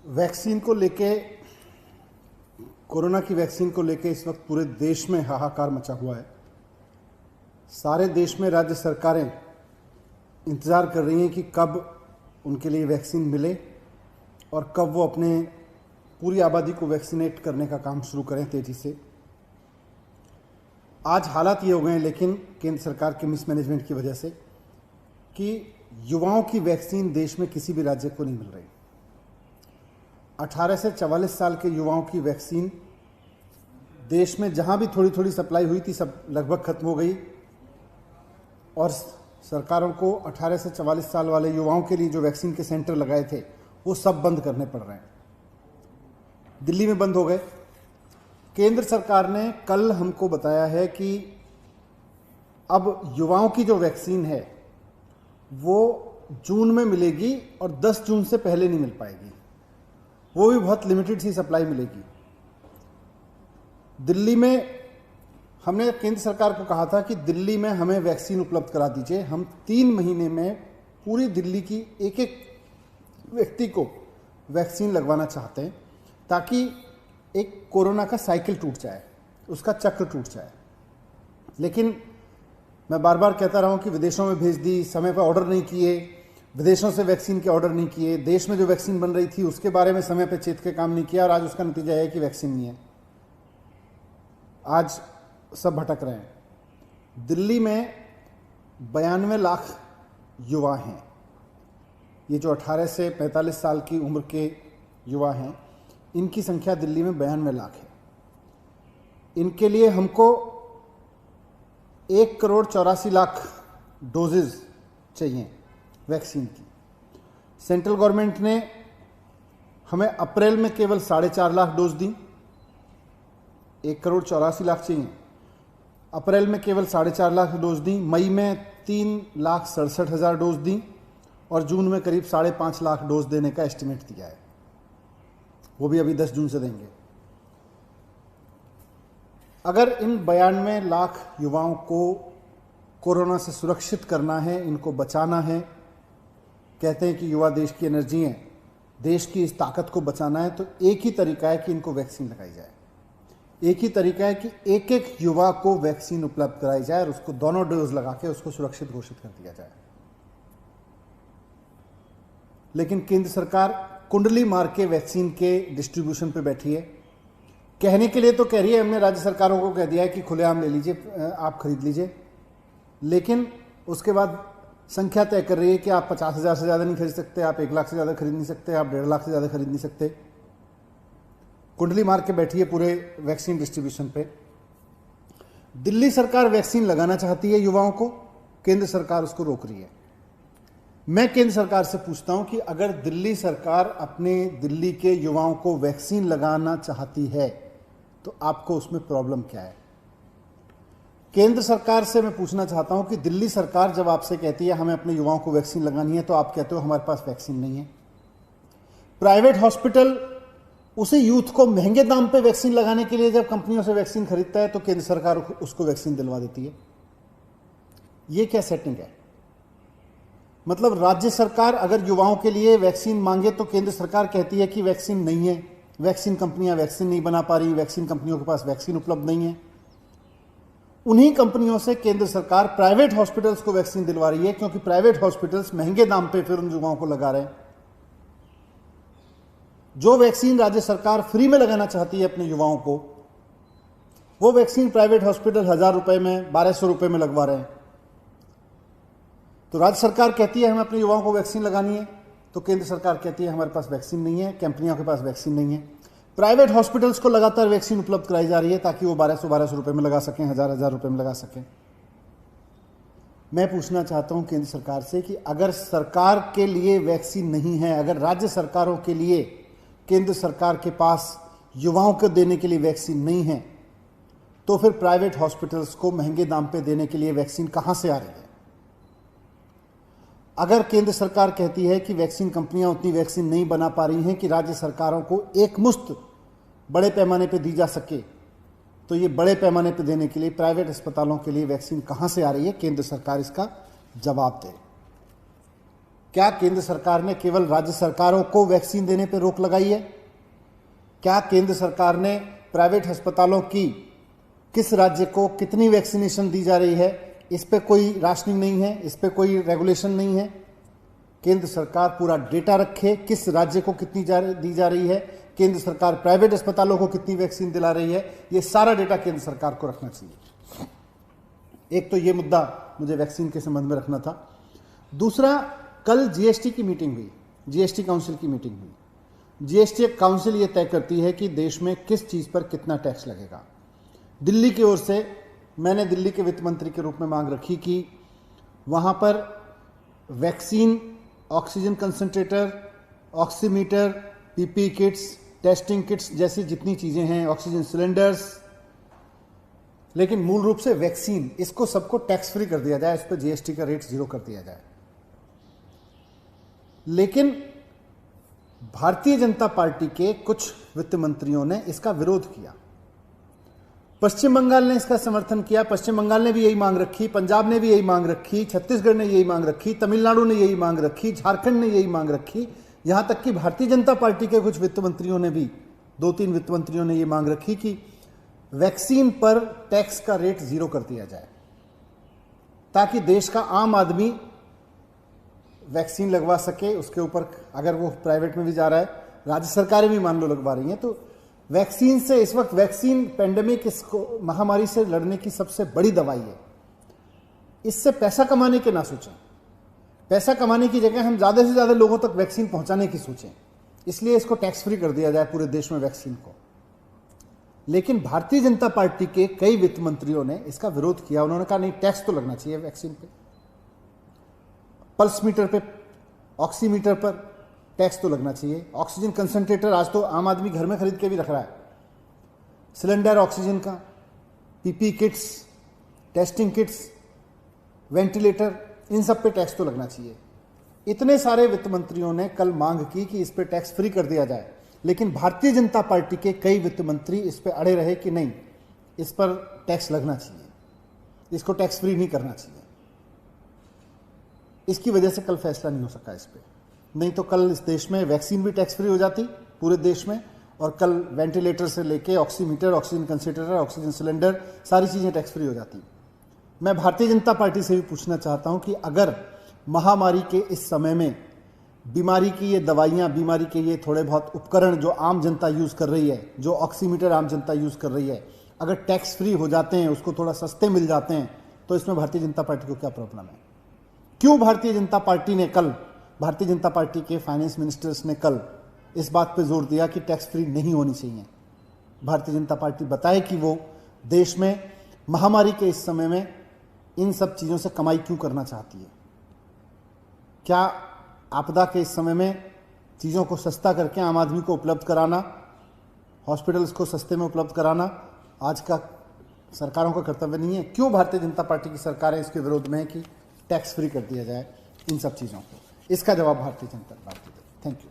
Vaccine को लेके, corona की वैक्सीन को लेके इस वक्त पूरे देश में हाहाकार मचा हुआ है। सारे देश में राज्य सरकारें इंतज़ार कर रही हैं कि कब उनके लिए वैक्सीन मिले और कब वो अपने पूरी आबादी को वैक्सीनेट करने का काम शुरू करें तेज़ी से। आज हालात ये हो गए हैं, लेकिन केंद्र सरकार के मिसमैनेजमेंट की वजह से, कि युवाओं की वैक्सीन देश में किसी भी राज्य को नहीं मिल रही। 18 से 44 साल के युवाओं की वैक्सीन देश में जहां भी थोड़ी थोड़ी सप्लाई हुई थी, सब लगभग खत्म हो गई और सरकारों को 18 से 44 साल वाले युवाओं के लिए जो वैक्सीन के सेंटर लगाए थे वो सब बंद करने पड़ रहे हैं। दिल्ली में बंद हो गए। केंद्र सरकार ने कल हमको बताया है कि अब युवाओं की जो वैक्सीन है वो जून में मिलेगी और 10 जून से पहले नहीं मिल पाएगी, वो भी बहुत लिमिटेड सी सप्लाई मिलेगी। दिल्ली में हमने केंद्र सरकार को कहा था कि दिल्ली में हमें वैक्सीन उपलब्ध करा दीजिए। हम 3 महीने में पूरी दिल्ली की एक एक व्यक्ति को वैक्सीन लगवाना चाहते हैं, ताकि एक कोरोना का साइकिल टूट जाए, उसका चक्र टूट जाए। लेकिन मैं बार बार कहता रहा हूं कि विदेशों में भेज दी, समय पर ऑर्डर नहीं किए, विदेशों से वैक्सीन के ऑर्डर नहीं किए, देश में जो वैक्सीन बन रही थी उसके बारे में समय पर चेत के काम नहीं किया, और आज उसका नतीजा है कि वैक्सीन नहीं है। आज सब भटक रहे हैं। दिल्ली में 92 लाख युवा हैं। ये जो 18 से 45 साल की उम्र के युवा हैं, इनकी संख्या दिल्ली में 92 लाख है। इनके लिए हमको 1,84,00,000 डोजेज चाहिए वैक्सीन की। सेंट्रल गवर्नमेंट ने हमें अप्रैल में केवल 4.5 लाख डोज दी। 1,84,00,000 चाहिए। अप्रैल में केवल 4.5 लाख डोज दी, मई में 3,67,000 डोज दी और जून में करीब 5.5 लाख डोज देने का एस्टिमेट दिया है। वो भी अभी 10 जून से देंगे। अगर इन 92 लाख युवाओं को कोरोना से सुरक्षित करना है, इनको बचाना है, कहते हैं कि युवा देश की एनर्जी है, देश की इस ताकत को बचाना है, तो एक ही तरीका है कि इनको वैक्सीन लगाई जाए। एक ही तरीका है कि एक एक युवा को वैक्सीन उपलब्ध कराई जाए और उसको दोनों डोज लगा के उसको सुरक्षित घोषित कर दिया जाए। लेकिन केंद्र सरकार कुंडली मार के वैक्सीन के डिस्ट्रीब्यूशन पे बैठी है। कहने के लिए तो कह रही है, हमने राज्य सरकारों को कह दिया है कि खुलेआम ले लीजिए, आप खरीद लीजिए, लेकिन उसके बाद संख्या तय कर रही है कि आप 50,000 से ज़्यादा नहीं खरीद सकते, आप 1 लाख से ज़्यादा खरीद नहीं सकते, आप 1.5 लाख से ज़्यादा खरीद नहीं सकते। कुंडली मार के बैठी है पूरे वैक्सीन डिस्ट्रीब्यूशन पे। दिल्ली सरकार वैक्सीन लगाना चाहती है युवाओं को, केंद्र सरकार उसको रोक रही है। मैं केंद्र सरकार से पूछता हूं कि अगर दिल्ली सरकार अपने दिल्ली के युवाओं को वैक्सीन लगाना चाहती है तो आपको उसमें प्रॉब्लम क्या है? केंद्र सरकार से मैं पूछना चाहता हूं कि दिल्ली सरकार जब आपसे कहती है हमें अपने युवाओं को वैक्सीन लगानी है, तो आप कहते हो हमारे पास वैक्सीन नहीं है। प्राइवेट हॉस्पिटल उसी यूथ को महंगे दाम पे वैक्सीन लगाने के लिए जब कंपनियों से वैक्सीन खरीदता है, तो केंद्र सरकार उसको वैक्सीन दिलवा देती है। ये क्या सेटिंग है? मतलब राज्य सरकार अगर युवाओं के लिए वैक्सीन मांगे तो केंद्र सरकार कहती है कि वैक्सीन नहीं है, वैक्सीन कंपनियां वैक्सीन नहीं बना पा रही, वैक्सीन कंपनियों के पास वैक्सीन उपलब्ध नहीं है। उन्हीं कंपनियों से केंद्र सरकार प्राइवेट हॉस्पिटल्स को वैक्सीन दिलवा रही है, क्योंकि प्राइवेट हॉस्पिटल्स महंगे दाम पे फिर उन युवाओं को लगा रहे हैं। जो वैक्सीन राज्य सरकार फ्री में लगाना चाहती है अपने युवाओं को, वो वैक्सीन प्राइवेट हॉस्पिटल 1,000 रुपए में, 1,200 रुपए में लगवा रहे हैं। तो राज्य सरकार कहती है हमें अपने युवाओं को वैक्सीन लगानी है, तो केंद्र सरकार कहती है हमारे पास वैक्सीन नहीं है, कंपनियों के पास वैक्सीन नहीं है। प्राइवेट हॉस्पिटल्स को लगातार वैक्सीन उपलब्ध कराई जा रही है ताकि वो 1,200 रुपए में लगा सकें, 1,000 रुपए में लगा सकें। मैं पूछना चाहता हूं केंद्र सरकार से कि अगर सरकार के लिए वैक्सीन नहीं है, अगर राज्य सरकारों के लिए केंद्र सरकार के पास युवाओं को देने के लिए वैक्सीन नहीं है, तो फिर प्राइवेट हॉस्पिटल्स को महंगे दाम पे देने के लिए वैक्सीन कहां से आ रही है? अगर केंद्र सरकार कहती है कि वैक्सीन कंपनियां उतनी वैक्सीन नहीं बना पा रही हैं कि राज्य सरकारों को एक मुश्त बड़े पैमाने पे दी जा सके, तो ये बड़े पैमाने पे देने के लिए प्राइवेट अस्पतालों के लिए वैक्सीन कहां से आ रही है? केंद्र सरकार इसका जवाब दे। क्या केंद्र सरकार ने केवल राज्य सरकारों को वैक्सीन देने पर रोक लगाई है? क्या केंद्र सरकार ने प्राइवेट अस्पतालों की किस राज्य को कितनी वैक्सीनेशन दी जा रही है, इस पे कोई राशनिंग नहीं है, इस पे कोई रेगुलेशन नहीं है? केंद्र सरकार पूरा डेटा रखे, किस राज्य को कितनी दी जा रही है, केंद्र सरकार प्राइवेट अस्पतालों को कितनी वैक्सीन दिला रही है, ये सारा डेटा केंद्र सरकार को रखना चाहिए। एक तो ये मुद्दा मुझे वैक्सीन के संबंध में रखना था। दूसरा, कल जीएसटी की मीटिंग हुई, जीएसटी काउंसिल की मीटिंग हुई। जीएसटी काउंसिल ये तय करती है कि देश में किस चीज़ पर कितना टैक्स लगेगा। दिल्ली की ओर से मैंने दिल्ली के वित्त मंत्री के रूप में मांग रखी कि वहाँ पर vaccine, oxygen concentrator, oximeter, PP kits, testing kits जैसी जितनी चीज़ें हैं, ऑक्सीजन सिलेंडर्स, लेकिन मूल रूप से वैक्सीन, इसको सबको टैक्स फ्री कर दिया जाए, इस पर जीएसटी का रेट 0 कर दिया जाए। लेकिन भारतीय जनता पार्टी के कुछ वित्त मंत्रियों ने इसका विरोध किया। पश्चिम बंगाल ने इसका समर्थन किया, पश्चिम बंगाल ने भी यही मांग रखी, पंजाब ने भी यही मांग रखी, छत्तीसगढ़ ने यही मांग रखी, तमिलनाडु ने यही मांग रखी, झारखंड ने यही मांग रखी, यहां तक कि भारतीय जनता पार्टी के कुछ वित्त मंत्रियों ने भी, 2-3 वित्त मंत्रियों ने यह मांग रखी कि वैक्सीन पर टैक्स का रेट 0 कर दिया जाए, ताकि देश का आम आदमी वैक्सीन लगवा सके। उसके ऊपर अगर वो प्राइवेट में भी जा रहा है, राज्य सरकारें भी मान लो लगवा रही हैं, तो वैक्सीन से, इस वक्त वैक्सीन पैंडेमिक, इसको महामारी से लड़ने की सबसे बड़ी दवाई है। इससे पैसा कमाने के ना सोचें, पैसा कमाने की जगह हम ज़्यादा से ज़्यादा लोगों तक वैक्सीन पहुंचाने की सोचें। इसलिए इसको टैक्स फ्री कर दिया जाए पूरे देश में वैक्सीन को। लेकिन भारतीय जनता पार्टी के कई वित्त मंत्रियों ने इसका विरोध किया। उन्होंने कहा नहीं, टैक्स तो लगना चाहिए वैक्सीन पे, पल्स मीटर पे, ऑक्सीमीटर पर टैक्स तो लगना चाहिए। ऑक्सीजन कंसंट्रेटर आज तो आम आदमी घर में खरीद के भी रख रहा है, सिलेंडर ऑक्सीजन का, PP kits, testing kits, ventilator, इन सब पे टैक्स तो लगना चाहिए। इतने सारे वित्त मंत्रियों ने कल मांग की कि इस पे टैक्स फ्री कर दिया जाए, लेकिन भारतीय जनता पार्टी के कई वित्त मंत्री इस पे अड़े रहे कि नहीं, इस पर टैक्स लगना चाहिए, इसको टैक्स फ्री नहीं करना चाहिए। इसकी वजह से कल फैसला नहीं हो सका इस पे। नहीं तो कल इस देश में वैक्सीन भी टैक्स फ्री हो जाती पूरे देश में, और कल वेंटिलेटर से लेके oximeter, oxygen concentrator, oxygen cylinder, सारी चीज़ें टैक्स फ्री हो जाती। मैं भारतीय जनता पार्टी से भी पूछना चाहता हूं कि अगर महामारी के इस समय में बीमारी की ये दवाइयाँ, बीमारी के ये थोड़े बहुत उपकरण जो आम जनता यूज़ कर रही है, जो ऑक्सीमीटर आम जनता यूज़ कर रही है, अगर टैक्स फ्री हो जाते हैं, उसको थोड़ा सस्ते मिल जाते हैं, तो इसमें भारतीय जनता पार्टी को क्या प्रॉब्लम है? क्यों भारतीय जनता पार्टी ने कल, भारतीय जनता पार्टी के फाइनेंस मिनिस्टर्स ने कल इस बात पे जोर दिया कि टैक्स फ्री नहीं होनी चाहिए? भारतीय जनता पार्टी बताए कि वो देश में महामारी के इस समय में इन सब चीज़ों से कमाई क्यों करना चाहती है। क्या आपदा के इस समय में चीज़ों को सस्ता करके आम आदमी को उपलब्ध कराना, हॉस्पिटल्स को सस्ते में उपलब्ध कराना आज का सरकारों का कर्तव्य नहीं है? क्यों भारतीय जनता पार्टी की सरकारें इसके विरोध में है कि टैक्स फ्री कर दिया जाए इन सब चीज़ों को? इसका जवाब Bharatiya Janata party they. Thank you.